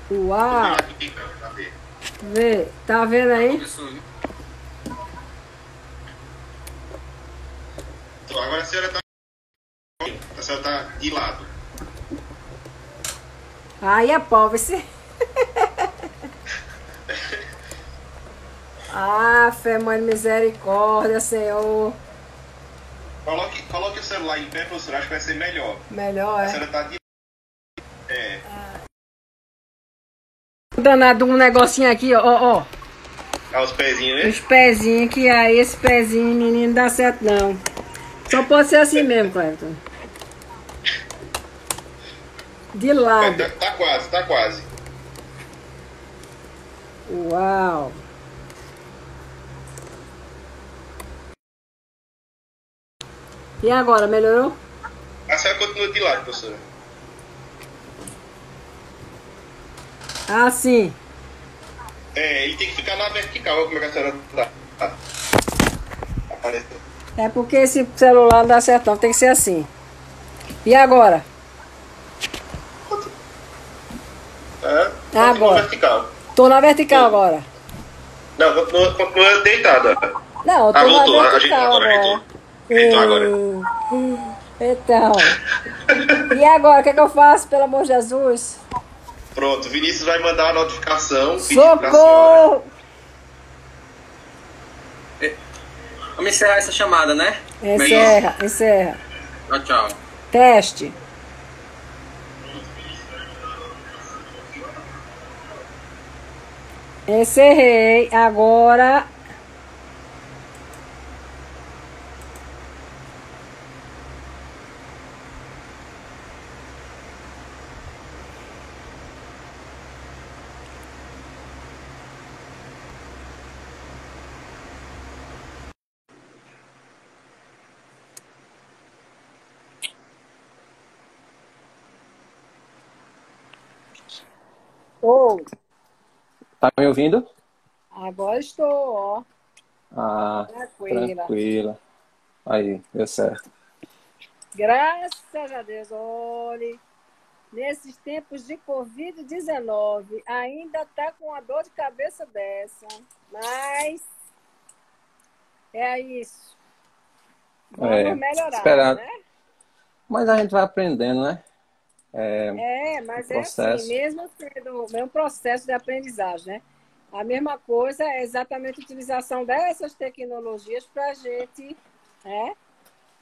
Vou Uau! virar aqui pra ver. Vê, tá vendo aí? Então, agora a senhora tá de lado. Aí é pobre, se... Ah, fé, mãe de misericórdia, Senhor. Coloque o celular em pé, professor, acho que vai ser melhor. Melhor, A é? senhora tá de... É, Danado um negocinho aqui, ó. os pezinhos, Os né? pezinhos, que aí esse pezinho, menino, não dá certo não. Só pode ser assim mesmo, Clepton. De Mas lado. tá quase, tá quase. Uau. E agora, melhorou? A senhora continua de lado, professora. Ah, sim. É, e tem que ficar na vertical, olha como é que a senhora tá. Apareceu. É porque esse celular não dá certo não, tem que ser assim. E agora? É, continua Agora. vertical. Tô na vertical Foi. agora. Não, continua deitada. Não, eu Ah, tô na voltou. vertical Agora agora. ajeitou. Ajeitou agora. Então. E agora, o que é que eu faço, pelo amor de Jesus? Pronto, Vinícius vai mandar uma notificação pedindo pra senhora. Socorro! Vamos encerrar essa chamada, né? Encerra, encerra. Tchau, tchau. Teste. Encerrei. Agora. Oh, Tá me ouvindo? agora estou, ó. Ah, Tranquila. tranquila. Aí, deu certo. Graças a Deus, olhe. Nesses tempos de Covid-19, ainda tá com uma dor de cabeça dessa. Mas é isso. Vamos melhorar, Esperar. né? Mas a gente vai aprendendo, né? O Mas é assim, processo. mesmo sendo o mesmo processo de aprendizagem, né? A mesma coisa é exatamente a utilização dessas tecnologias para a gente, né?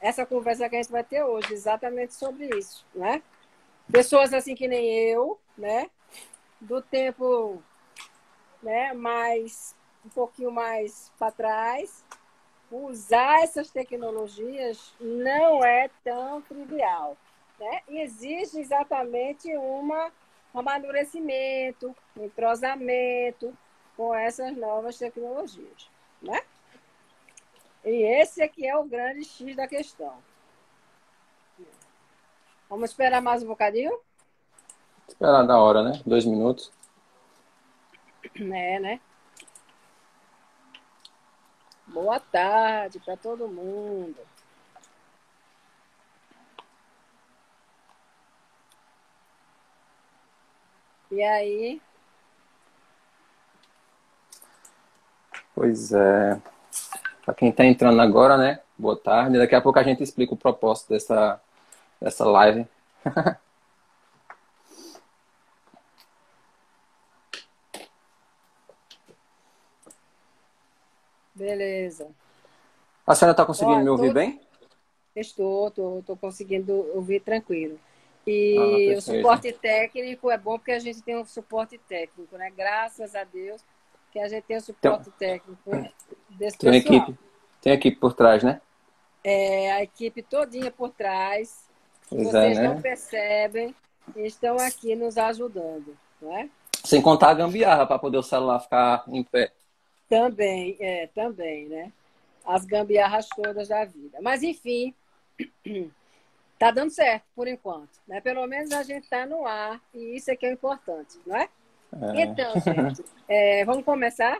Essa conversa que a gente vai ter hoje, exatamente sobre isso, né? Pessoas assim que nem eu, né? Do tempo, né? Mais um pouquinho mais para trás, usar essas tecnologias não é tão trivial, né? E exige exatamente um amadurecimento, um entrosamento com essas novas tecnologias, né? E esse aqui é o grande X da questão. Vamos esperar mais um bocadinho? Esperar da hora, né? 2 minutos. Né? Boa tarde para todo mundo. E aí? Pois é. Para quem tá entrando agora, né? Boa tarde. Daqui a pouco a gente explica o propósito dessa live. Beleza. A senhora tá conseguindo Olha, me ouvir bem? estou conseguindo ouvir tranquilo. Ah, E o perfeito. suporte técnico é bom porque a gente tem um suporte técnico, né? Graças a Deus que a gente tem o Tem, suporte técnico desse tem uma pessoal. equipe, tem uma equipe por trás, né? É a equipe todinha por trás, que Pois é, vocês não né? percebem, estão aqui nos ajudando, não é? Sem contar a gambiarra para poder o celular ficar em pé. Também, né? As gambiarras todas da vida. Mas, enfim, tá dando certo por enquanto, né? Pelo menos a gente tá no ar e isso é que é importante, não é? Então, gente, vamos começar?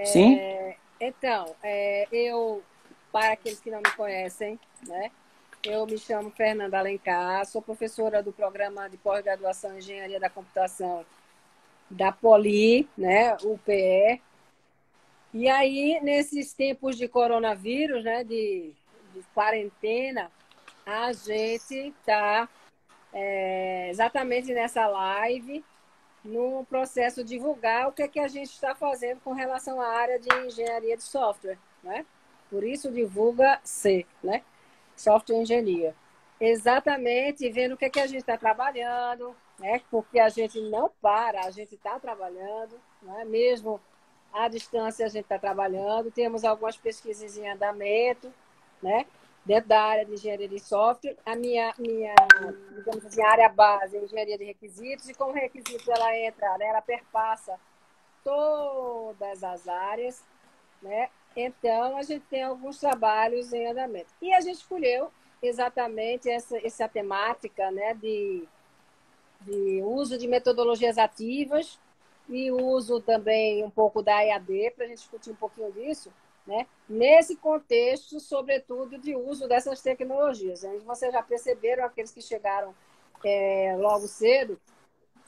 Sim? Então, eu, para aqueles que não me conhecem, né? Eu me chamo Fernanda Alencar, sou professora do programa de pós-graduação em Engenharia da Computação da Poli, né, UPE. E aí, nesses tempos de coronavírus, né, de quarentena, a gente está exatamente nessa live, no processo de divulgar o que é que a gente está fazendo com relação à área de engenharia de software, né? Por isso divulga C, né? Software engenharia. Exatamente vendo o que é que a gente está trabalhando, né? Porque a gente não para, a gente está trabalhando, né? Mesmo à distância a gente está trabalhando, temos algumas pesquisas em andamento, né? Dentro da área de engenharia de software, a minha digamos assim, área base é engenharia de requisitos, e como requisitos ela entra, né, ela perpassa todas as áreas, né? Então, a gente tem alguns trabalhos em andamento. E a gente escolheu exatamente essa temática, né, de uso de metodologias ativas e uso também um pouco da EAD, para a gente discutir um pouquinho disso, né? Nesse contexto, sobretudo, de uso dessas tecnologias. Vocês já perceberam, aqueles que chegaram logo cedo,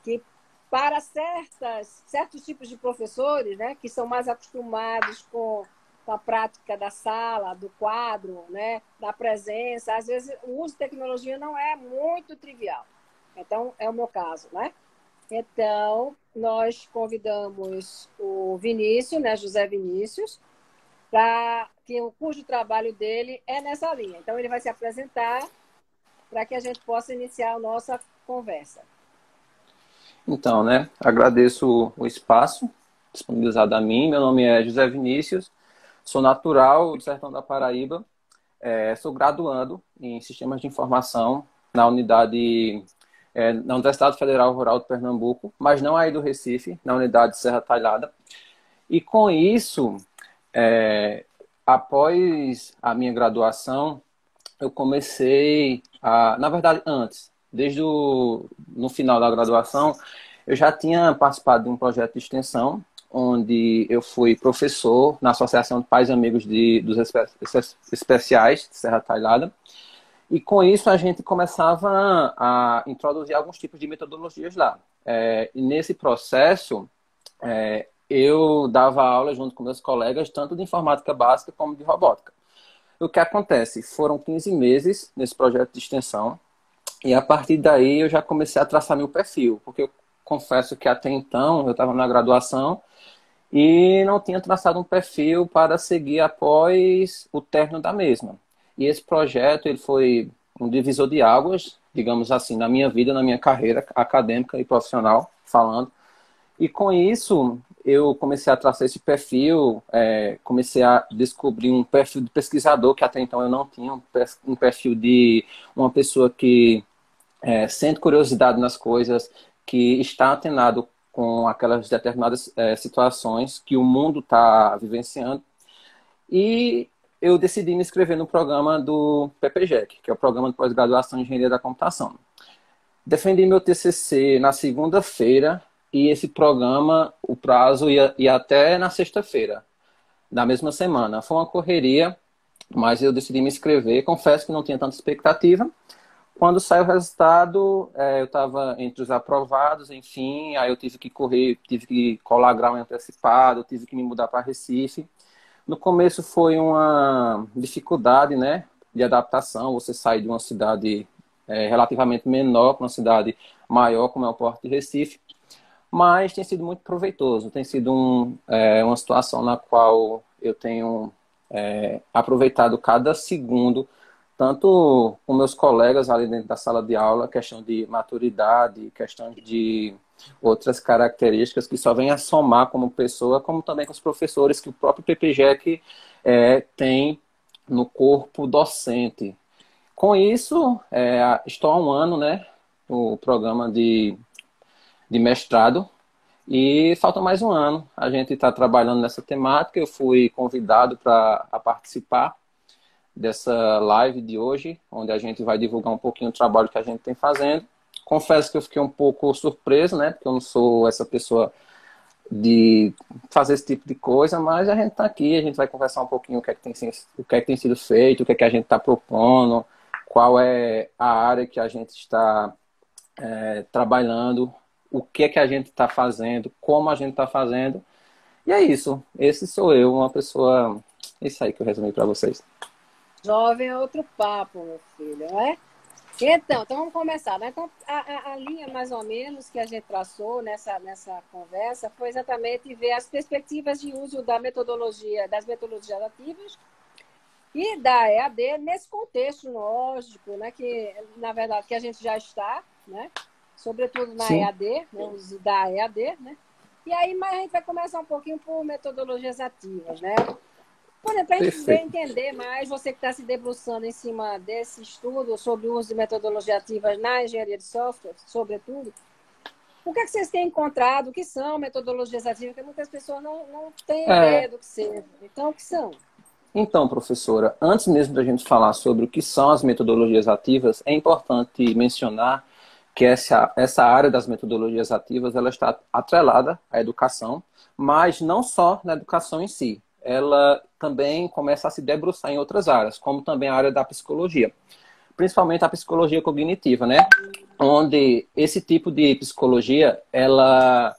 que para certos tipos de professores, né, que são mais acostumados com a prática da sala, do quadro, né, da presença, às vezes o uso de tecnologia não é muito trivial. Então, é o meu caso, né? Então, nós convidamos o Vinícius, né, José Vinícius, cujo trabalho dele é nessa linha. Então, ele vai se apresentar para que a gente possa iniciar a nossa conversa. Então, né, agradeço o espaço disponibilizado a mim. Meu nome é José Vinícius, sou natural do Sertão da Paraíba, sou graduando em Sistemas de Informação na na Universidade Federal Rural de Pernambuco, mas não aí do Recife, na unidade de Serra Talhada. E com isso, após a minha graduação, eu comecei na verdade, antes, no final da graduação, eu já tinha participado de um projeto de extensão, onde eu fui professor na Associação de Pais e Amigos dos Especiais de Serra Talhada. E com isso a gente começava a introduzir alguns tipos de metodologias lá. E nesse processo, eu dava aula junto com meus colegas, tanto de informática básica como de robótica. O que acontece? Foram 15 meses nesse projeto de extensão, e a partir daí eu já comecei a traçar meu perfil, porque eu confesso que até então eu estava na graduação e não tinha traçado um perfil para seguir após o término da mesma. E esse projeto ele foi um divisor de águas, digamos assim, na minha vida, na minha carreira acadêmica e profissional, falando. E com isso, eu comecei a traçar esse perfil, comecei a descobrir um perfil de pesquisador, que até então eu não tinha, um perfil de uma pessoa que sente curiosidade nas coisas, que está antenado com aquelas determinadas situações que o mundo está vivenciando. E eu decidi me inscrever no programa do PPGEC, que é o Programa de Pós-Graduação em Engenharia da Computação. Defendi meu TCC na segunda-feira, e esse programa, o prazo ia até na sexta-feira, da mesma semana. Foi uma correria, mas eu decidi me inscrever. Confesso que não tinha tanta expectativa. Quando saiu o resultado, eu estava entre os aprovados, enfim, aí eu tive que correr, tive que colar grau em antecipado, tive que me mudar para Recife. No começo foi uma dificuldade, né, de adaptação. Você sai de uma cidade relativamente menor para uma cidade maior, como é o Porto de Recife. Mas tem sido muito proveitoso. Tem sido uma situação na qual eu tenho aproveitado cada segundo, tanto com meus colegas ali dentro da sala de aula, questão de maturidade, questão de outras características que só vêm a somar como pessoa, como também com os professores que o próprio PPGEC tem no corpo docente. Com isso, estou há um ano, né, no programa de mestrado, e falta mais um ano. A gente está trabalhando nessa temática. Eu fui convidado para participar dessa live de hoje, onde a gente vai divulgar um pouquinho o trabalho que a gente tem fazendo. Confesso que eu fiquei um pouco surpreso, né, porque eu não sou essa pessoa de fazer esse tipo de coisa, mas a gente está aqui, a gente vai conversar um pouquinho o que é que tem sido feito, o que é que a gente está propondo, qual é a área que a gente está trabalhando. o que é que a gente está fazendo, como a gente está fazendo. E é isso. Esse sou eu, uma pessoa... Isso aí que eu resumi para vocês. Jovem é outro papo, meu filho, não é? Então vamos começar, né? Então, a linha mais ou menos que a gente traçou nessa conversa foi exatamente ver as perspectivas de uso das metodologias ativas e da EAD nesse contexto lógico, né? Que, na verdade, que a gente já está, né? Sobretudo na Sim. EAD, né? Uso da EAD, né? E aí, mas a gente vai começar um pouquinho por metodologias ativas, né? Por exemplo, para a gente Perfeito. entender mais, você que está se debruçando em cima desse estudo sobre o uso de metodologias ativas na engenharia de software, sobretudo, o que é que vocês têm encontrado? O que são metodologias ativas? Porque muitas pessoas não têm É, ideia do que seja. Então, o que são? então, professora, antes mesmo da gente falar sobre o que são as metodologias ativas, é importante mencionar que essa área das metodologias ativas ela está atrelada à educação, mas não só na educação em si. Ela também começa a se debruçar em outras áreas, como também a área da psicologia, principalmente a psicologia cognitiva, né? Onde esse tipo de psicologia, ela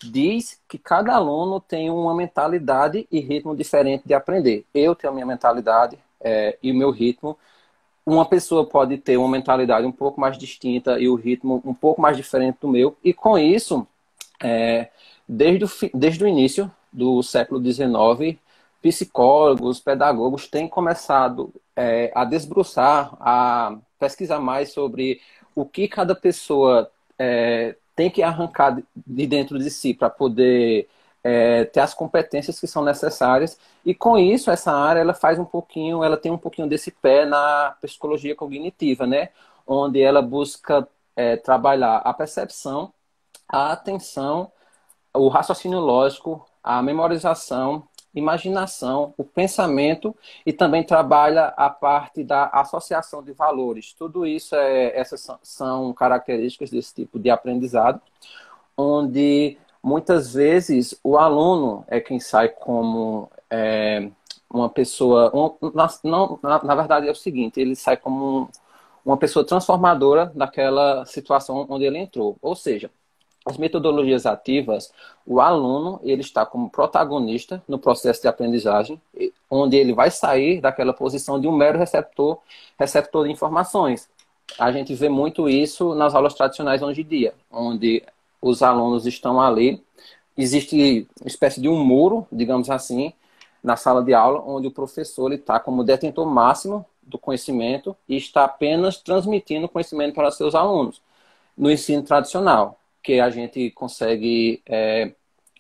diz que cada aluno tem uma mentalidade e ritmo diferente de aprender. Eu tenho a minha mentalidade e o meu ritmo. Uma pessoa pode ter uma mentalidade um pouco mais distinta e o ritmo um pouco mais diferente do meu. E com isso, é, desde o início do século XIX, psicólogos, pedagogos têm começado a desbruçar, a pesquisar mais sobre o que cada pessoa tem que arrancar de dentro de si para poder ter as competências que são necessárias. E com isso, essa área ela tem um pouquinho desse pé na psicologia cognitiva, né? Onde ela busca trabalhar a percepção, a atenção, o raciocínio lógico, a memorização, imaginação, o pensamento e também trabalha a parte da associação de valores. Tudo isso essas são características desse tipo de aprendizado, onde muitas vezes o aluno é quem sai como uma pessoa, na verdade é o seguinte, ele sai como uma pessoa transformadora daquela situação onde ele entrou. Ou seja, as metodologias ativas, o aluno ele está como protagonista no processo de aprendizagem, onde ele vai sair daquela posição de um mero receptor de informações. A gente vê muito isso nas aulas tradicionais hoje em dia, onde os alunos estão ali, existe uma espécie de um muro, digamos assim, na sala de aula, onde o professor está como detentor máximo do conhecimento e está apenas transmitindo conhecimento para seus alunos. No ensino tradicional, que a gente consegue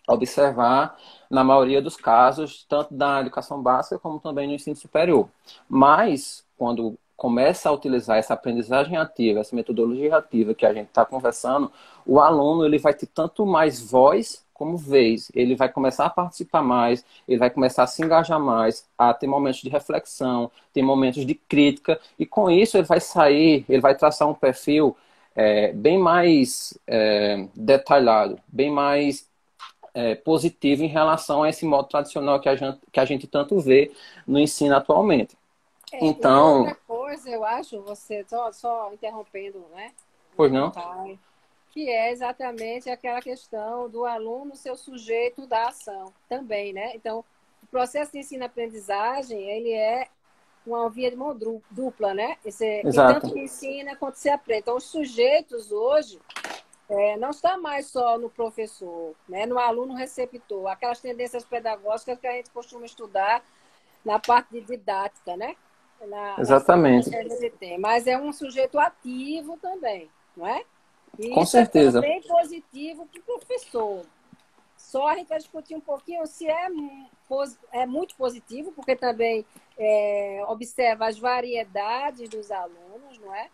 observar na maioria dos casos, tanto da educação básica como também no ensino superior. Mas, quando começa a utilizar essa aprendizagem ativa, essa metodologia ativa que a gente está conversando, o aluno ele vai ter tanto mais voz como vez. Ele vai começar a participar mais, ele vai começar a se engajar mais, a ter momentos de reflexão, ter momentos de crítica, e com isso ele vai traçar um perfil bem mais detalhado, bem mais positivo em relação a esse modo tradicional que a gente tanto vê no ensino atualmente. E Então, outra coisa, eu acho, você, só interrompendo, né? pois não? Que é exatamente aquela questão do aluno ser o sujeito da ação também, né? Então, o processo de ensino-aprendizagem, ele é uma via de mão dupla, né? E tanto Exato. que ensina quanto se aprende. Então, os sujeitos hoje não está mais só no professor, né? No aluno receptor, aquelas tendências pedagógicas que a gente costuma estudar na parte de didática, né? Nas formações Exatamente. que a gente tem. Mas é um sujeito ativo também, não é? E Com isso é certeza. também positivo para o professor. Só a gente vai discutir um pouquinho se é muito positivo, porque também observa as variedades dos alunos, não é?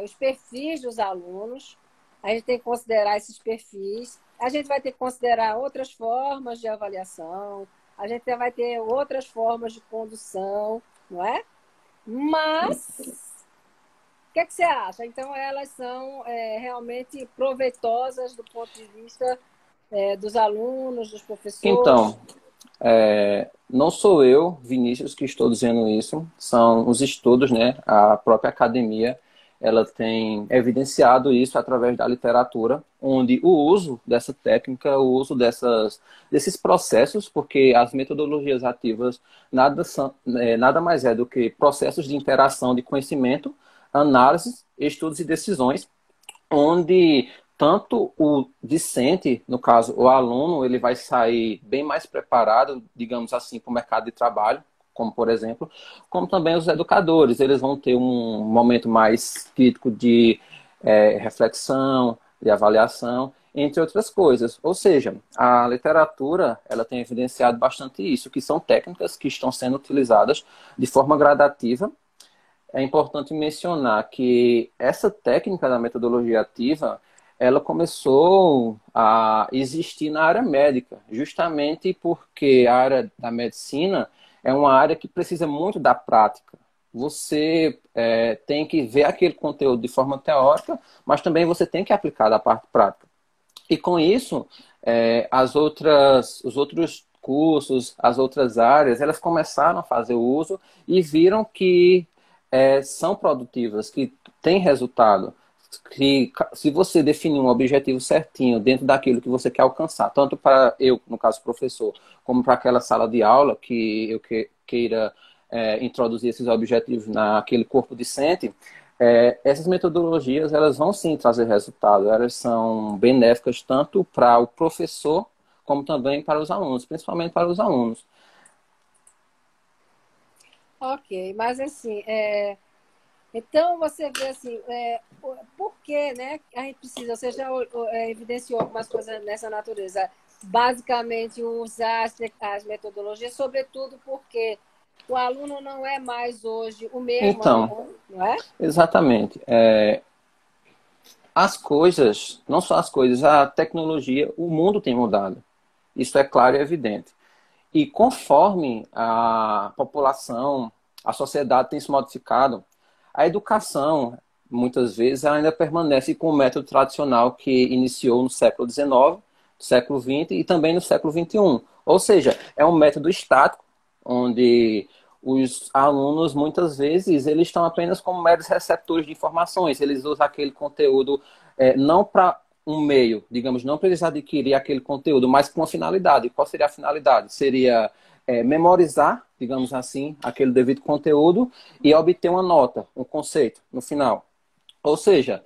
Os perfis dos alunos. A gente tem que considerar esses perfis. A gente vai ter que considerar outras formas de avaliação. A gente vai ter outras formas de condução, não é? Mas, o que é que você acha? Então, elas são realmente proveitosas do ponto de vista dos alunos, dos professores? Então, não sou eu, Vinícius, que estou dizendo isso, são os estudos, né? A própria academia, ela tem evidenciado isso através da literatura, onde o uso dessa técnica, o uso desses processos, porque as metodologias ativas nada mais é do que processos de interação de conhecimento, análise, estudos e decisões, onde tanto o discente, no caso, o aluno, ele vai sair bem mais preparado, digamos assim, para o mercado de trabalho, como por exemplo, como também os educadores, eles vão ter um momento mais crítico de reflexão, de avaliação, entre outras coisas. Ou seja, a literatura, ela tem evidenciado bastante isso, que são técnicas que estão sendo utilizadas de forma gradativa. É importante mencionar que essa técnica da metodologia ativa, ela começou a existir na área médica, justamente porque a área da medicina é uma área que precisa muito da prática. Você tem que ver aquele conteúdo de forma teórica, mas também você tem que aplicar da parte prática. E com isso, os outros cursos, as outras áreas, elas começaram a fazer uso e viram que são produtivas, que têm resultado. Que se você definir um objetivo certinho dentro daquilo que você quer alcançar, tanto para eu, no caso professor, como para aquela sala de aula que eu queira introduzir esses objetivos naquele corpo discente, essas metodologias elas vão sim trazer resultado, elas são benéficas tanto para o professor como também para os alunos, principalmente para os alunos. Ok, mas assim, então você vê assim, por que, né, a gente precisa, você já evidenciou algumas coisas nessa natureza, basicamente usar as metodologias, sobretudo porque o aluno não é mais hoje o mesmo aluno, não é? Exatamente. As coisas, não só as coisas, a tecnologia, o mundo tem mudado. Isso é claro e evidente. E conforme a população, a sociedade tem se modificado, a educação, muitas vezes, ela ainda permanece com o método tradicional que iniciou no século XIX, século XX e também no século XXI. Ou seja, é um método estático, onde os alunos, muitas vezes, eles estão apenas como meros receptores de informações. Eles usam aquele conteúdo não para um meio, digamos, não para eles adquirir aquele conteúdo, mas com uma finalidade. Qual seria a finalidade? Seria memorizar, digamos assim, aquele devido conteúdo e obter uma nota, um conceito no final. Ou seja,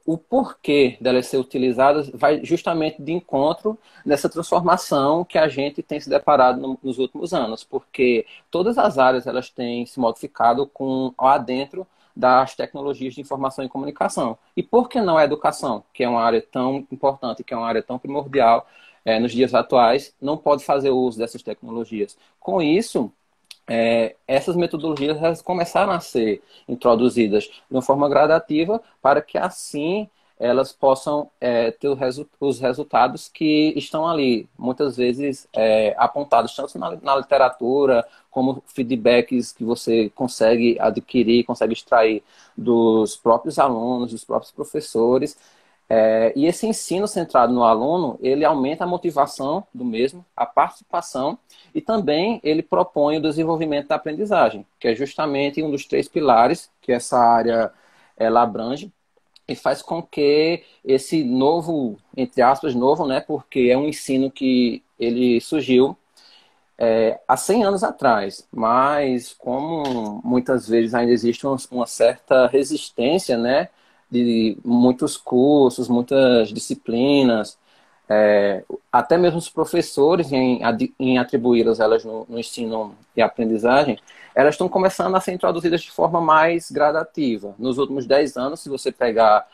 o porquê delas ser utilizadas vai justamente de encontro nessa transformação que a gente tem se deparado nos últimos anos, porque todas as áreas elas têm se modificado com lá dentro das tecnologias de informação e comunicação. E por que não a educação, que é uma área tão importante, que é uma área tão primordial nos dias atuais, não pode fazer uso dessas tecnologias? Com isso, essas metodologias começaram a ser introduzidas de uma forma gradativa para que assim elas possam ter os resultados que estão ali, muitas vezes apontados tanto na literatura, como feedbacks que você consegue adquirir, consegue extrair dos próprios alunos, dos próprios professores. E esse ensino centrado no aluno, ele aumenta a motivação do mesmo, a participação, e também ele propõe o desenvolvimento da aprendizagem, que é justamente um dos 3 pilares que essa área ela abrange, e faz com que esse novo, entre aspas, novo, né, porque é um ensino que ele surgiu há 100 anos atrás, mas como muitas vezes ainda existe uma certa resistência, né, de muitos cursos, muitas disciplinas, até mesmo os professores em atribuí-las elas no ensino e aprendizagem, elas estão começando a ser introduzidas de forma mais gradativa. Nos últimos 10 anos, se você pegar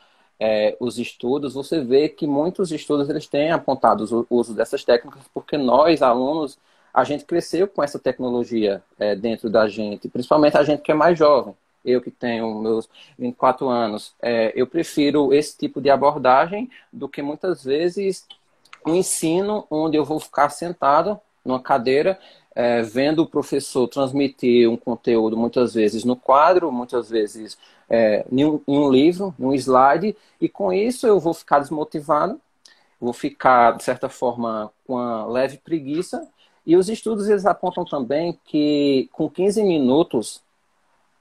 os estudos, você vê que muitos estudos eles têm apontado o uso dessas técnicas, porque nós, alunos, a gente cresceu com essa tecnologia dentro da gente, principalmente a gente que é mais jovem. Eu que tenho meus 24 anos, eu prefiro esse tipo de abordagem do que muitas vezes um ensino onde eu vou ficar sentado numa cadeira, vendo o professor transmitir um conteúdo muitas vezes no quadro, muitas vezes em um livro, em um slide, e com isso eu vou ficar desmotivado, vou ficar, de certa forma, com uma leve preguiça, e os estudos eles apontam também que com 15 minutos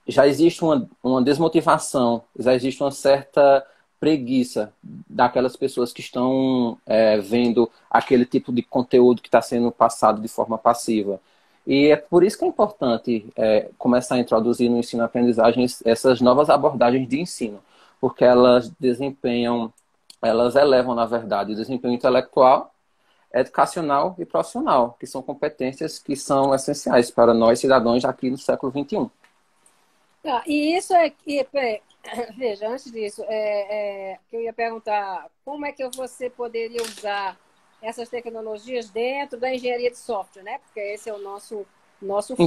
já existe uma desmotivação, já existe uma certa preguiça daquelas pessoas que estão vendo aquele tipo de conteúdo que está sendo passado de forma passiva. E é por isso que é importante começar a introduzir no ensino-aprendizagem essas novas abordagens de ensino, porque elas elevam, na verdade, o desempenho intelectual, educacional e profissional, que são competências que são essenciais para nós, cidadãos, aqui no século XXI. E isso é que, veja, antes disso, que eu ia perguntar como é que você poderia usar essas tecnologias dentro da engenharia de software, né? Porque esse é o nosso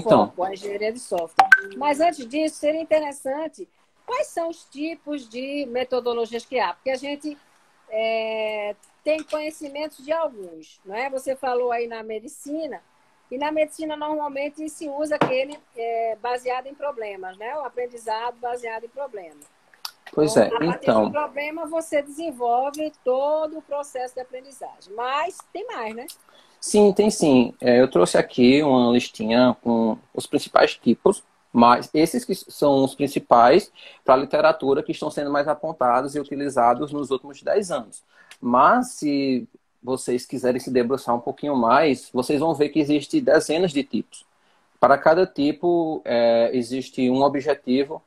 foco, a engenharia de software. Mas antes disso, seria interessante, quais são os tipos de metodologias que há? Porque a gente tem conhecimentos de alguns, não é? Você falou aí na medicina, e na medicina normalmente se usa aquele baseado em problemas, né? O aprendizado baseado em problemas. Pois então, é, a partir de um problema você desenvolve todo o processo de aprendizagem. Mas tem mais, né? Sim, tem sim. Eu trouxe aqui uma listinha com os principais tipos, mas esses que são os principais para a literatura que estão sendo mais apontados e utilizados nos últimos 10 anos. Mas se vocês quiserem se debruçar um pouquinho mais, vocês vão ver que existe dezenas de tipos. Para cada tipo existe um objetivo,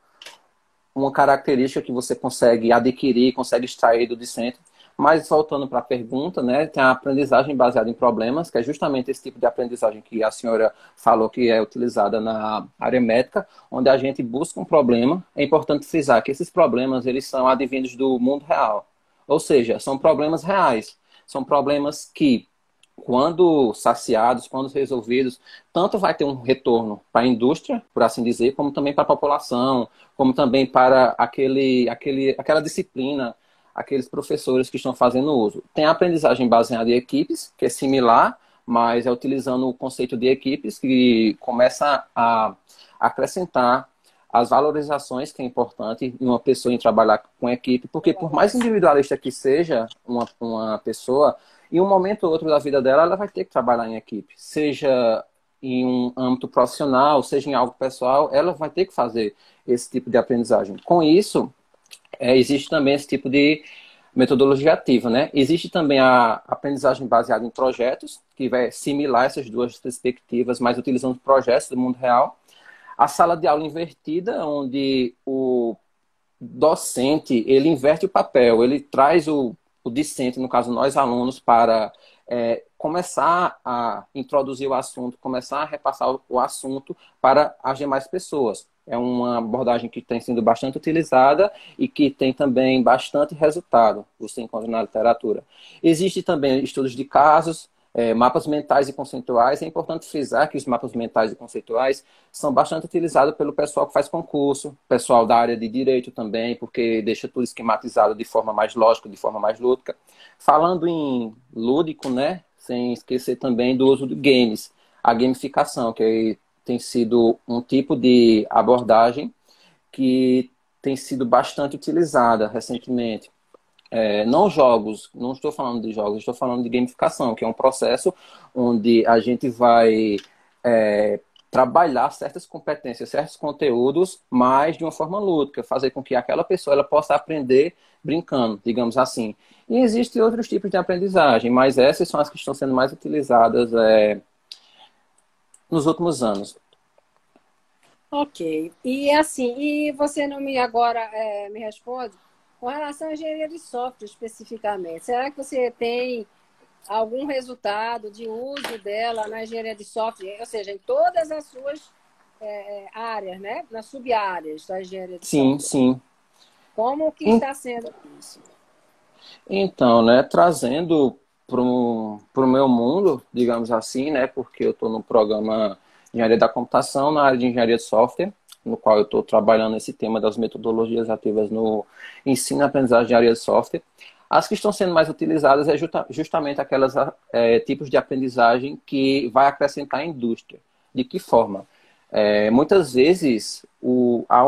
uma característica que você consegue adquirir, consegue extrair do discente. Mas voltando para a pergunta, né, tem a aprendizagem baseada em problemas, que é justamente esse tipo de aprendizagem que a senhora falou que é utilizada na área médica, onde a gente busca um problema. É importante frisar que esses problemas eles são advindos do mundo real. Ou seja, são problemas reais. São problemas que, quando saciados, quando resolvidos, tanto vai ter um retorno para a indústria, por assim dizer, como também para a população, como também para aquela disciplina, aqueles professores que estão fazendo uso. Tem a aprendizagem baseada em equipes, que é similar, mas é utilizando o conceito de equipes, que começa a acrescentar as valorizações, que é importante em uma pessoa em trabalhar com equipe, porque por mais individualista que seja uma pessoa, em um momento ou outro da vida dela, ela vai ter que trabalhar em equipe. Seja em um âmbito profissional, seja em algo pessoal, ela vai ter que fazer esse tipo de aprendizagem. Com isso, existe também esse tipo de metodologia ativa, né? Existe também a aprendizagem baseada em projetos, que vai similar essas duas perspectivas, mas utilizando projetos do mundo real. A sala de aula invertida, onde o docente, ele inverte o papel, ele traz o discente, no caso nós alunos, para começar a introduzir o assunto, começar a repassar o assunto para as demais pessoas. É uma abordagem que tem sido bastante utilizada e que tem também bastante resultado, você encontra na literatura. Existe também estudos de casos, mapas mentais e conceituais. É importante frisar que os mapas mentais e conceituais são bastante utilizados pelo pessoal que faz concurso, pessoal da área de direito também, porque deixa tudo esquematizado de forma mais lógica, de forma mais lúdica. Falando em lúdico, né, sem esquecer também do uso de games, a gamificação, que tem sido um tipo de abordagem que tem sido bastante utilizada recentemente. Não jogos, não estou falando de jogos, estou falando de gamificação, que é um processo onde a gente vai trabalhar certas competências, certos conteúdos, mas de uma forma lúdica, fazer com que aquela pessoa ela possa aprender brincando, digamos assim. E existem outros tipos de aprendizagem, mas essas são as que estão sendo mais utilizadas nos últimos anos. Ok. E assim, e você não agora me responde com relação à engenharia de software especificamente. Será que você tem algum resultado de uso dela na engenharia de software, ou seja, em todas as suas áreas, né? Nas sub-áreas da engenharia de software? Sim. Como que está sendo isso? Então, né, trazendo para o meu mundo, digamos assim, né, porque eu estou no programa de Engenharia da Computação, na área de Engenharia de Software, no qual eu estou trabalhando esse tema das metodologias ativas no ensino e aprendizagem de engenharia de software. As que estão sendo mais utilizadas é justamente aquelas tipos de aprendizagem que vai acrescentar a indústria. De que forma? Muitas vezes há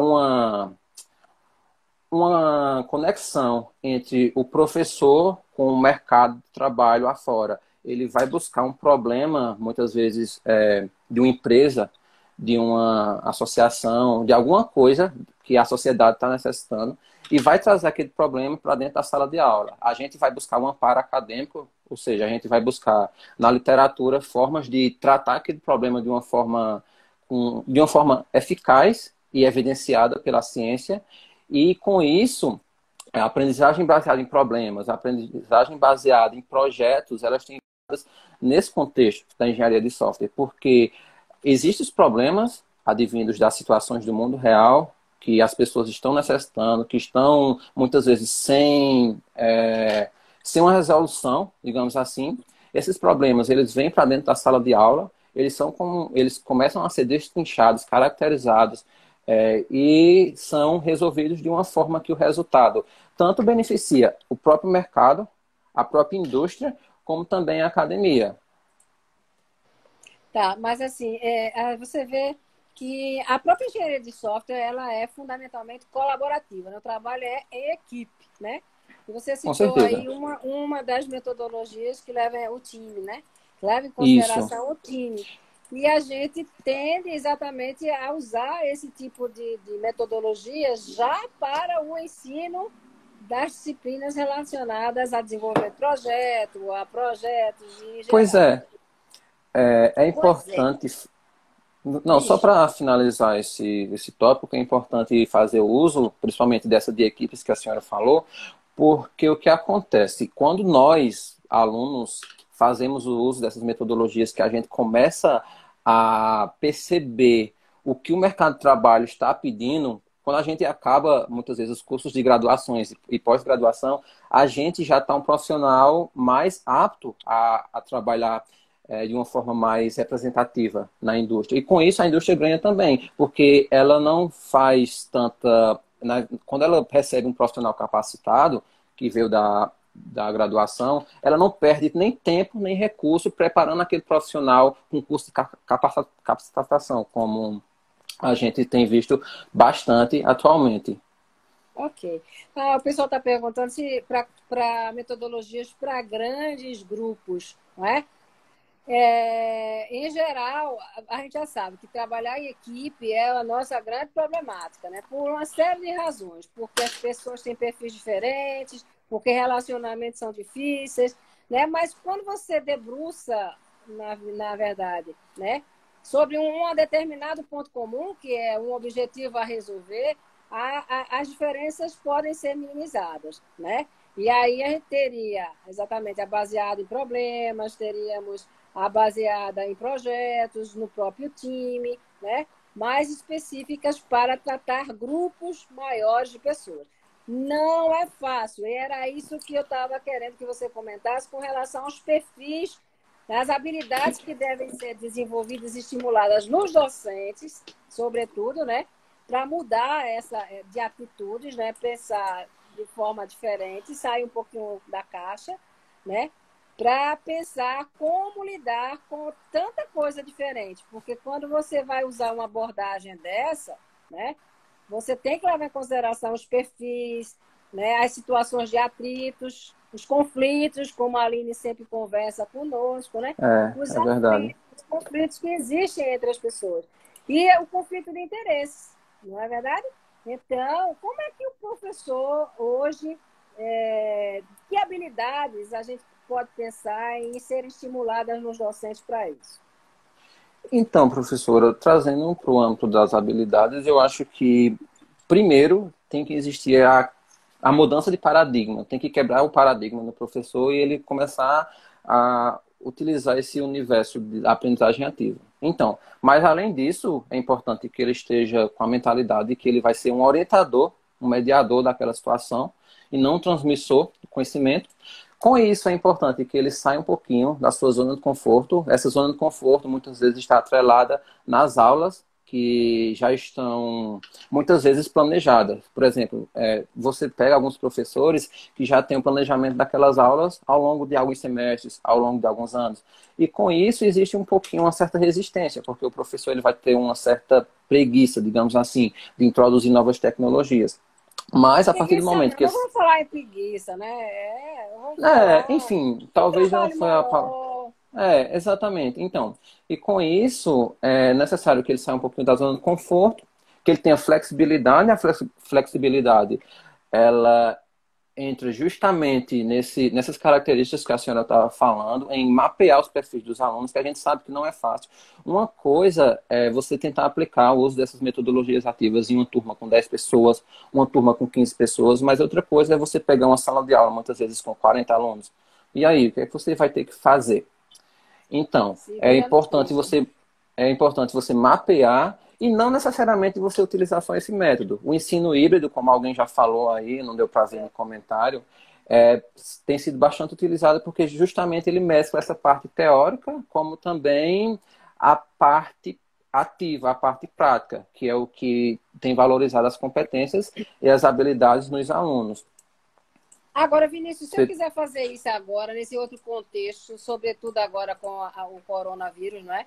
uma conexão entre o professor com o mercado de trabalho afora. Ele vai buscar um problema, muitas vezes, de uma empresa de uma associação, de alguma coisa que a sociedade está necessitando, e vai trazer aquele problema para dentro da sala de aula. A gente vai buscar um amparo acadêmico, ou seja, a gente vai buscar na literatura formas de tratar aquele problema de uma forma eficaz e evidenciada pela ciência, e com isso, a aprendizagem baseada em problemas, a aprendizagem baseada em projetos, elas têm nesse contexto da engenharia de software, porque existem os problemas advindos das situações do mundo real, que as pessoas estão necessitando, que estão, muitas vezes, sem uma resolução, digamos assim. Esses problemas, eles vêm para dentro da sala de aula, eles começam a ser destrinchados, caracterizados, e são resolvidos de uma forma que o resultado tanto beneficia o próprio mercado, a própria indústria, como também a academia. Tá, mas assim, você vê que a própria engenharia de software, ela é fundamentalmente colaborativa, né? O trabalho é em equipe, né? E você citou aí uma das metodologias que leva o time, né? Leva em consideração o time. E a gente tende exatamente a usar esse tipo de metodologias já para o ensino das disciplinas relacionadas a desenvolver projetos, a projetos em geral. Pois é importante... Não, só para finalizar esse tópico, é importante fazer o uso, principalmente dessa de equipes que a senhora falou, porque o que acontece, quando nós, alunos, fazemos o uso dessas metodologias, que a gente começa a perceber o que o mercado de trabalho está pedindo, quando a gente acaba, muitas vezes, os cursos de graduações e pós-graduação, a gente já está um profissional mais apto a trabalhar de uma forma mais representativa na indústria. E com isso a indústria ganha também, porque ela não faz tanta... Quando ela recebe um profissional capacitado, que veio da graduação, ela não perde nem tempo, nem recurso preparando aquele profissional com curso de capacitação, como a gente tem visto bastante atualmente. Ok. O pessoal está perguntando se para metodologias para grandes grupos, não é? Em geral, a gente já sabe que trabalhar em equipe é a nossa grande problemática, né? Por uma série de razões. Porque as pessoas têm perfis diferentes, porque relacionamentos são difíceis, né? Mas quando você debruça, na verdade, né, sobre um determinado ponto comum, que é um objetivo a resolver, as diferenças podem ser minimizadas, né? E aí a gente teria exatamente a baseada em problemas, teríamos a baseada em projetos, no próprio time, né? Mais específicas para tratar grupos maiores de pessoas. Não é fácil, e era isso que eu estava querendo que você comentasse com relação aos perfis, as habilidades que devem ser desenvolvidas e estimuladas nos docentes, sobretudo, né? Para mudar de atitudes, né? Pensar de forma diferente, sair um pouquinho da caixa, né? Para pensar como lidar com tanta coisa diferente. Porque quando você vai usar uma abordagem dessa, né, você tem que levar em consideração os perfis, né, as situações de atritos, os conflitos, como a Aline sempre conversa conosco, né? É verdade. Os conflitos que existem entre as pessoas. E o conflito de interesses, não é verdade? Então, como é que o professor hoje, que habilidades a gente pode pensar em serem estimuladas nos docentes para isso? Então, professora, trazendo para o âmbito das habilidades, eu acho que, primeiro, tem que existir a mudança de paradigma. Tem que quebrar o paradigma do professor e ele começar a utilizar esse universo de aprendizagem ativa. Então, mas além disso, é importante que ele esteja com a mentalidade de que ele vai ser um orientador, um mediador daquela situação e não um transmissor do conhecimento. Com isso, é importante que ele saia um pouquinho da sua zona de conforto. Essa zona de conforto, muitas vezes, está atrelada nas aulas que já estão, muitas vezes, planejadas. Por exemplo, você pega alguns professores que já têm o planejamento daquelas aulas ao longo de alguns semestres, ao longo de alguns anos. E, com isso, existe um pouquinho, uma certa resistência, porque o professor ele vai ter uma certa preguiça, digamos assim, de introduzir novas tecnologias. Mas a partir do momento que... Não vamos falar em preguiça, né? enfim, talvez não foi a palavra... Exatamente. Então, e com isso, é necessário que ele saia um pouquinho da zona de conforto, que ele tenha flexibilidade. A flexibilidade, ela entra justamente nessas características que a senhora estava falando, em mapear os perfis dos alunos, que a gente sabe que não é fácil. Uma coisa é você tentar aplicar o uso dessas metodologias ativas em uma turma com 10 pessoas, uma turma com 15 pessoas, mas outra coisa é você pegar uma sala de aula, muitas vezes com 40 alunos. E aí, o que é que você vai ter que fazer? Então, Se vira nos 30. é importante você mapear e não necessariamente você utilizar só esse método. O ensino híbrido, como alguém já falou aí, não deu para ver no comentário, tem sido bastante utilizado porque justamente ele mescla essa parte teórica como também a parte ativa, a parte prática, que é o que tem valorizado as competências e as habilidades nos alunos. Agora, Vinícius, se eu Você- quiser fazer isso agora, nesse outro contexto, sobretudo agora com o coronavírus, não é?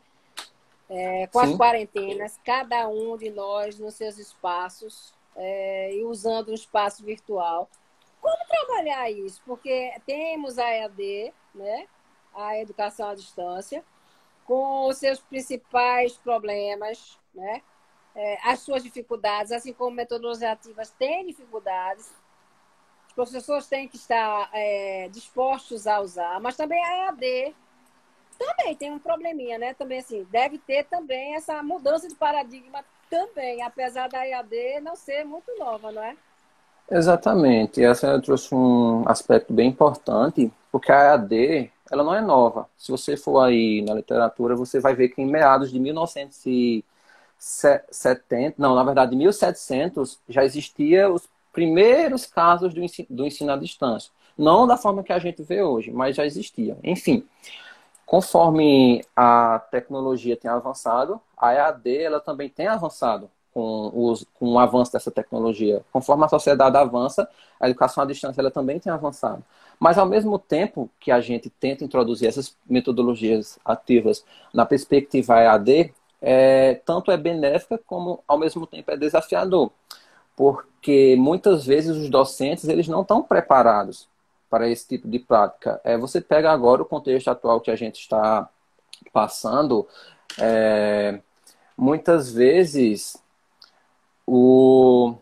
Com as Sim, quarentenas, cada um de nós nos seus espaços, e usando um espaço virtual. Como trabalhar isso? Porque temos a EAD, né? A educação à distância, com os seus principais problemas, né? As suas dificuldades, assim como metodologias ativas têm dificuldades. Os professores têm que estar dispostos a usar, mas também a EAD também tem um probleminha, né? Também assim, deve ter também essa mudança de paradigma também, apesar da EAD não ser muito nova, não é? exatamente. Essa eu trouxe um aspecto bem importante, porque a EAD, ela não é nova. Se você for aí na literatura, você vai ver que em meados de 1970, não, na verdade, 1700, já existia os primeiros casos do ensino à distância. Não da forma que a gente vê hoje, mas já existia. Enfim, conforme a tecnologia tem avançado, a EAD ela também tem avançado com o avanço dessa tecnologia. Conforme a sociedade avança, a educação à distância ela também tem avançado. Mas, ao mesmo tempo que a gente tenta introduzir essas metodologias ativas na perspectiva EAD, tanto é benéfica como, ao mesmo tempo, é desafiador. Porque, muitas vezes, os docentes eles não estão preparados para esse tipo de prática. Você pega agora o contexto atual que a gente está passando, muitas vezes o,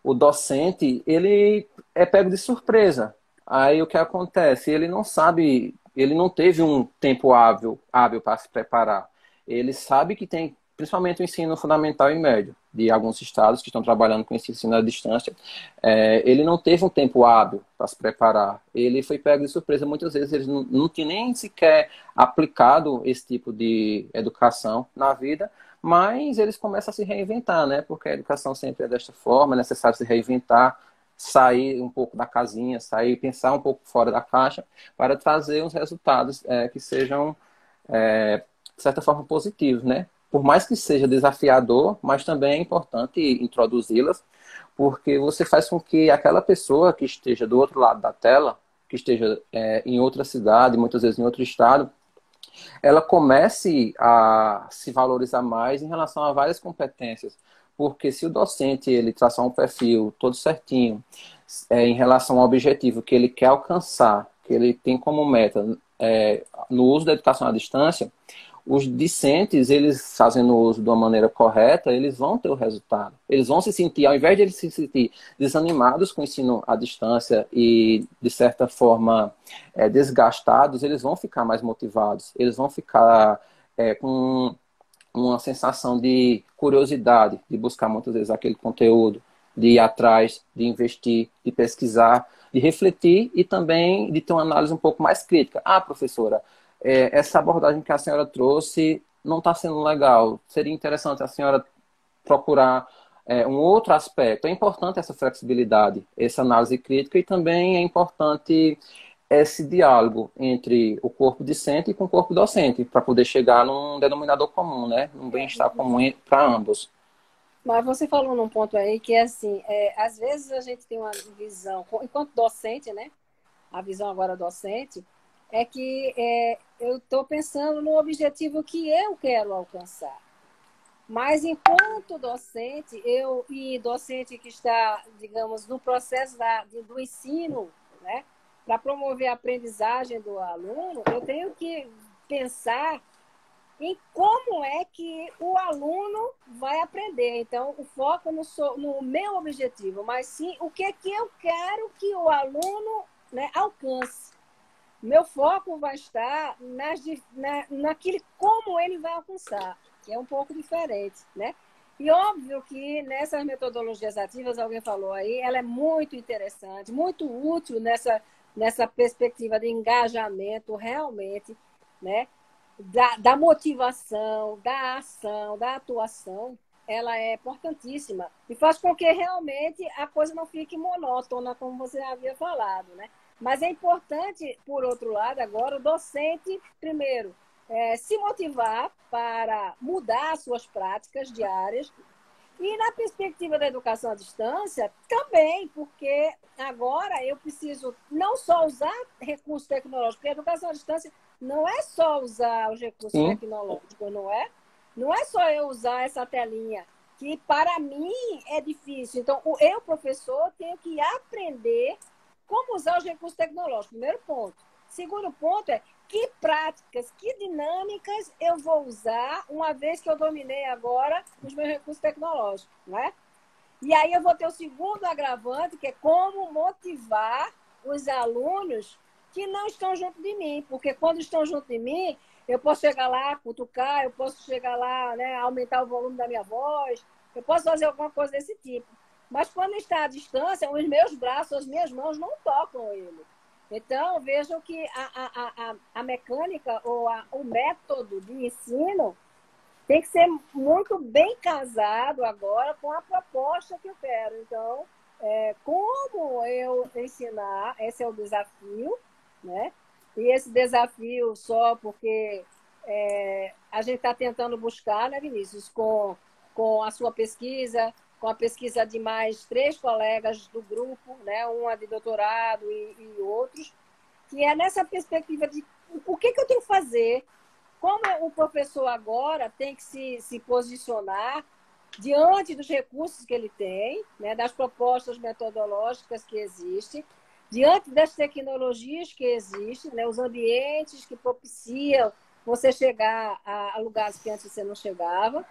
o docente ele é pego de surpresa. Aí o que acontece? Ele não sabe, ele não teve um tempo hábil para se preparar. Ele sabe que tem, principalmente o ensino fundamental e médio, de alguns estados que estão trabalhando com esse ensino à distância, ele não teve um tempo hábil para se preparar. Ele foi pego de surpresa. Muitas vezes ele não tinha nem sequer aplicado esse tipo de educação na vida, mas eles começam a se reinventar, né? Porque a educação sempre é desta forma, é necessário se reinventar, sair um pouco da casinha, sair, pensar um pouco fora da caixa, para trazer uns resultados que sejam, de certa forma, positivos, né? Por mais que seja desafiador, mas também é importante introduzi-las, porque você faz com que aquela pessoa que esteja do outro lado da tela, que esteja em outra cidade, muitas vezes em outro estado, ela comece a se valorizar mais em relação a várias competências. Porque se o docente ele traçar um perfil todo certinho em relação ao objetivo que ele quer alcançar, que ele tem como meta no uso da educação à distância, os discentes, eles fazendo o uso de uma maneira correta, eles vão ter o resultado. Eles vão se sentir, ao invés de eles se sentir desanimados com o ensino à distância e, de certa forma, desgastados, eles vão ficar mais motivados. Eles vão ficar com uma sensação de curiosidade, de buscar muitas vezes aquele conteúdo, de ir atrás, de investir, de pesquisar, de refletir e também de ter uma análise um pouco mais crítica. Ah, professora, essa abordagem que a senhora trouxe não está sendo legal. Seria interessante a senhora procurar um outro aspecto. É importante essa flexibilidade, essa análise crítica e também é importante esse diálogo entre o corpo discente e com o corpo docente, para poder chegar num denominador comum, né? Num bem-estar comum para ambos. Mas você falou num ponto aí que é assim, às vezes a gente tem uma visão, enquanto docente, né? A visão agora docente, é que eu estou pensando no objetivo que eu quero alcançar. Mas enquanto docente, e docente que está, digamos, no processo do ensino, né? Para promover a aprendizagem do aluno, eu tenho que pensar em como é que o aluno vai aprender. Então, o foco no meu objetivo, mas sim o que é que eu quero que o aluno, né, alcance. Meu foco vai estar naquele como ele vai alcançar, que é um pouco diferente, né? E óbvio que nessas metodologias ativas, alguém falou aí, ela é muito interessante, muito útil nessa perspectiva de engajamento realmente, né? Da motivação, da ação, da atuação, ela é importantíssima e faz com que realmente a coisa não fique monótona, como você havia falado, né? Mas é importante, por outro lado, agora o docente, primeiro, se motivar para mudar suas práticas diárias e na perspectiva da educação à distância, também, porque agora eu preciso não só usar recursos tecnológicos, porque a educação à distância não é só usar os recursos Sim. tecnológicos, não é? Não é só eu usar essa telinha, que para mim é difícil. Então, eu, professor, tenho que aprender como usar os recursos tecnológicos. Primeiro ponto. Segundo ponto é que práticas, que dinâmicas eu vou usar uma vez que eu dominei agora os meus recursos tecnológicos, né? E aí eu vou ter o segundo agravante, que é como motivar os alunos que não estão junto de mim, porque quando estão junto de mim, eu posso chegar lá, cutucar, eu posso chegar lá, né, aumentar o volume da minha voz, eu posso fazer alguma coisa desse tipo. Mas quando está à distância, os meus braços, as minhas mãos não tocam ele. Então, vejam que a mecânica ou o método de ensino tem que ser muito bem casado agora com a proposta que eu quero. Então, como eu ensinar, esse é o desafio, né? E esse desafio só porque a gente está tentando buscar, né, Vinícius, com a sua pesquisa, com a pesquisa de mais 3 colegas do grupo, né, uma de doutorado e outros, que é nessa perspectiva de o que eu tenho que fazer, como o professor agora tem que se posicionar diante dos recursos que ele tem, né, das propostas metodológicas que existem, diante das tecnologias que existem, né, os ambientes que propiciam você chegar a lugares que antes você não chegava,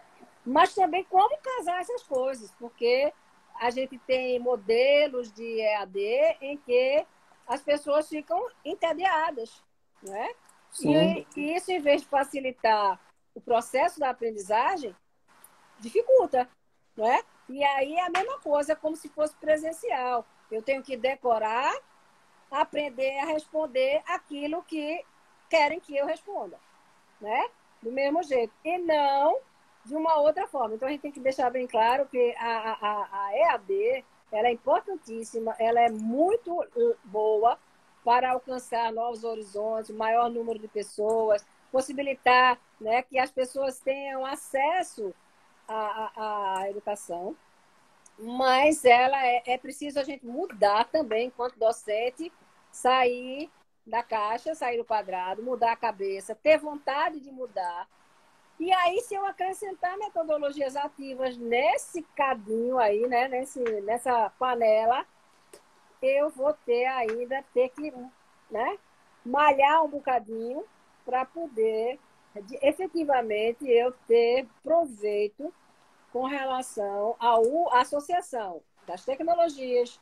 mas também como casar essas coisas, porque a gente tem modelos de EAD em que as pessoas ficam entediadas, né? Sim. E isso, em vez de facilitar o processo da aprendizagem, dificulta, né? E aí é a mesma coisa, como se fosse presencial. Eu tenho que decorar, aprender a responder aquilo que querem que eu responda, né? Do mesmo jeito. E não de uma outra forma. Então, a gente tem que deixar bem claro que a EAD, ela é importantíssima, ela é muito boa para alcançar novos horizontes, maior número de pessoas, possibilitar, né, que as pessoas tenham acesso à educação, mas ela é preciso a gente mudar também, enquanto docente, sair da caixa, sair do quadrado, mudar a cabeça, ter vontade de mudar. E aí, se eu acrescentar metodologias ativas nesse cadinho aí, né, nessa panela, eu vou ter que, né, malhar um bocadinho para poder, efetivamente, eu ter proveito com relação à associação das tecnologias,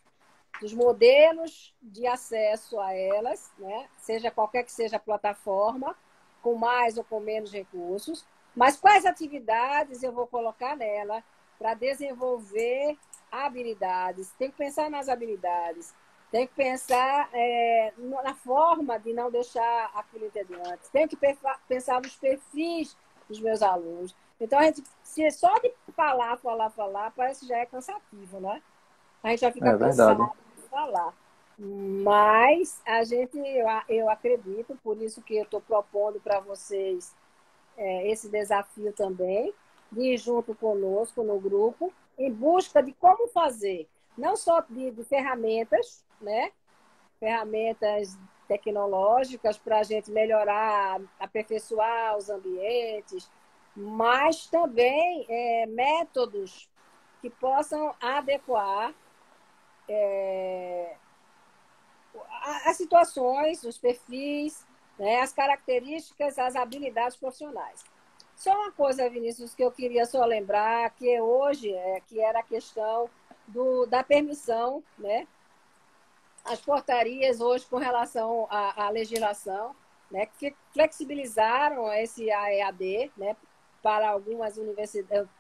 dos modelos de acesso a elas, né, seja qualquer que seja a plataforma, com mais ou com menos recursos, mas quais atividades eu vou colocar nela para desenvolver habilidades. Tem que pensar nas habilidades, tem que pensar na forma de não deixar aquilo entediante, tem que pensar nos perfis dos meus alunos. Então, a gente, se só de falar, parece que já é cansativo, né? A gente já fica cansado de falar. Mas eu acredito, por isso que eu estou propondo para vocês esse desafio também, de ir junto conosco no grupo, em busca de como fazer, não só de ferramentas, né? Ferramentas tecnológicas para a gente melhorar, aperfeiçoar os ambientes, mas também métodos que possam adequar as situações, os perfis, né, as características, as habilidades profissionais. Só uma coisa, Vinícius, que eu queria só lembrar, que hoje que era a questão da permissão, né? As portarias hoje com relação à legislação, né, que flexibilizaram esse AEAD, né, para algumas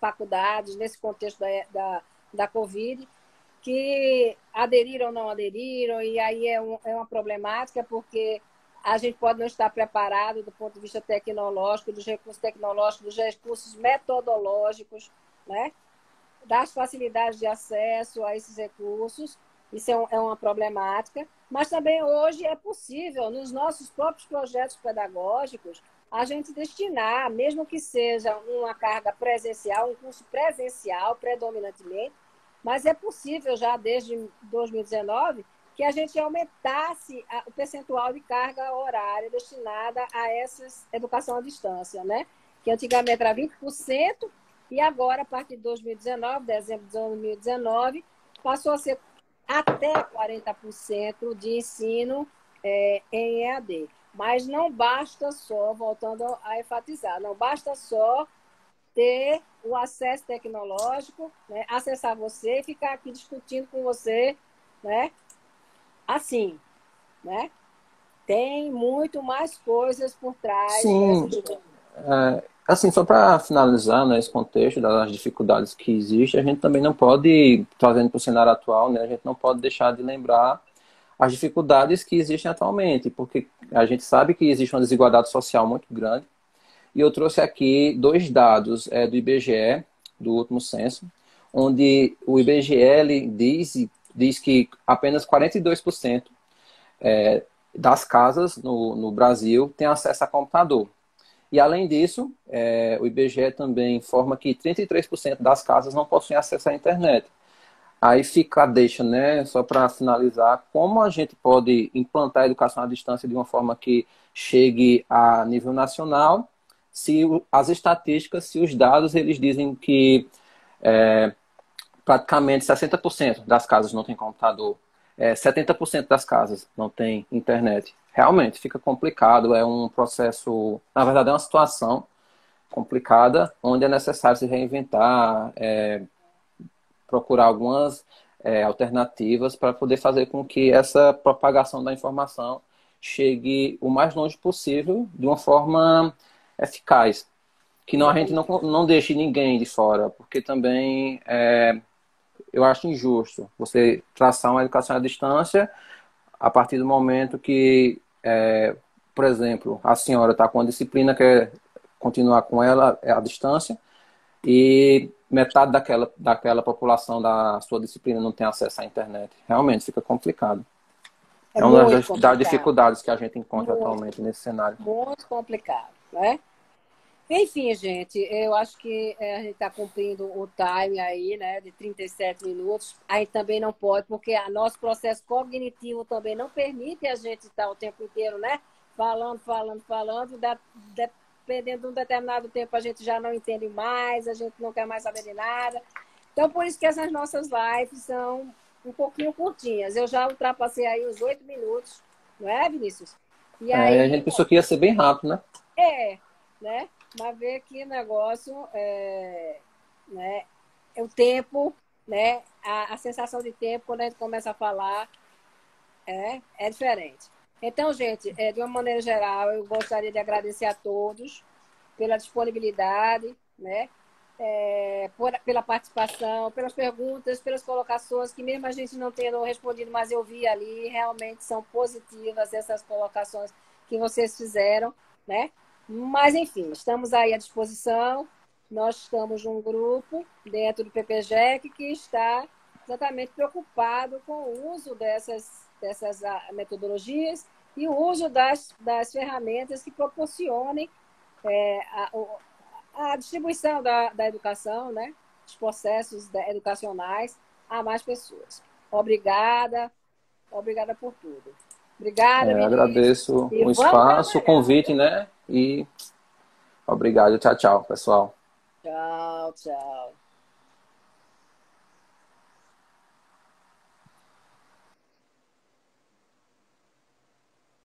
faculdades nesse contexto da Covid, que aderiram ou não aderiram, e aí é uma problemática, porque a gente pode não estar preparado do ponto de vista tecnológico, dos recursos tecnológicos, dos recursos metodológicos, né, das facilidades de acesso a esses recursos. Isso é uma problemática, mas também hoje é possível, nos nossos próprios projetos pedagógicos, a gente destinar, mesmo que seja uma carga presencial, um curso presencial predominantemente, mas é possível já desde 2019 que a gente aumentasse o percentual de carga horária destinada a essa educação à distância, né? Que antigamente era 20%, e agora, a partir de 2019, dezembro de 2019, passou a ser até 40% de ensino em EAD. Mas não basta só, voltando a enfatizar, não basta só ter o acesso tecnológico, né, acessar você e ficar aqui discutindo com você, né, assim, né? Tem muito mais coisas por trás. Sim, assim, só para finalizar, né, esse contexto das dificuldades que existem, a gente também não pode, trazendo para o cenário atual, né, a gente não pode deixar de lembrar as dificuldades que existem atualmente, porque a gente sabe que existe uma desigualdade social muito grande. E eu trouxe aqui dois dados do IBGE, do último censo, onde o IBGE ele diz que apenas 42% das casas no Brasil têm acesso a computador. E, além disso, o IBGE também informa que 33% das casas não possuem acesso à internet. Aí fica a deixa, né, só para finalizar, como a gente pode implantar a educação à distância de uma forma que chegue a nível nacional, se as estatísticas, se os dados, eles dizem que praticamente 60% das casas não têm computador, 70% das casas não têm internet. Realmente fica complicado, é um processo, na verdade é uma situação complicada, onde é necessário se reinventar, procurar algumas alternativas para poder fazer com que essa propagação da informação chegue o mais longe possível de uma forma eficaz. Que a gente não deixe ninguém de fora, porque também eu acho injusto você traçar uma educação à distância a partir do momento que, por exemplo, a senhora está com uma disciplina, quer continuar com ela à distância, e metade daquela população da sua disciplina não tem acesso à internet. Realmente fica complicado. É uma das dificuldades que a gente encontra atualmente nesse cenário. Muito complicado, né? Enfim, gente, eu acho que a gente está cumprindo o time aí, né, de 37 minutos. Aí também não pode, porque o nosso processo cognitivo também não permite a gente estar o tempo inteiro, né, falando. Dependendo de um determinado tempo, a gente já não entende mais, a gente não quer mais saber de nada. Então, por isso que essas nossas lives são um pouquinho curtinhas. Eu já ultrapassei aí os 8 minutos, não é, Vinícius? E aí, a gente pensou que ia ser bem rápido, né? Né? Mas ver que o negócio, né, o tempo, né, a sensação de tempo, quando a gente começa a falar, é diferente. Então, gente, de uma maneira geral, eu gostaria de agradecer a todos pela disponibilidade, né, pela participação, pelas perguntas, pelas colocações, que mesmo a gente não tendo respondido, mas eu vi ali, realmente são positivas essas colocações que vocês fizeram, né? Mas, enfim, estamos aí à disposição. Nós estamos num grupo dentro do PPGEC que está exatamente preocupado com o uso dessas metodologias e o uso das ferramentas que proporcionem a distribuição da educação, né? Os processos educacionais a mais pessoas. Obrigada por tudo. Obrigada, agradeço o espaço, o convite, né? E obrigado. Tchau, pessoal. Tchau.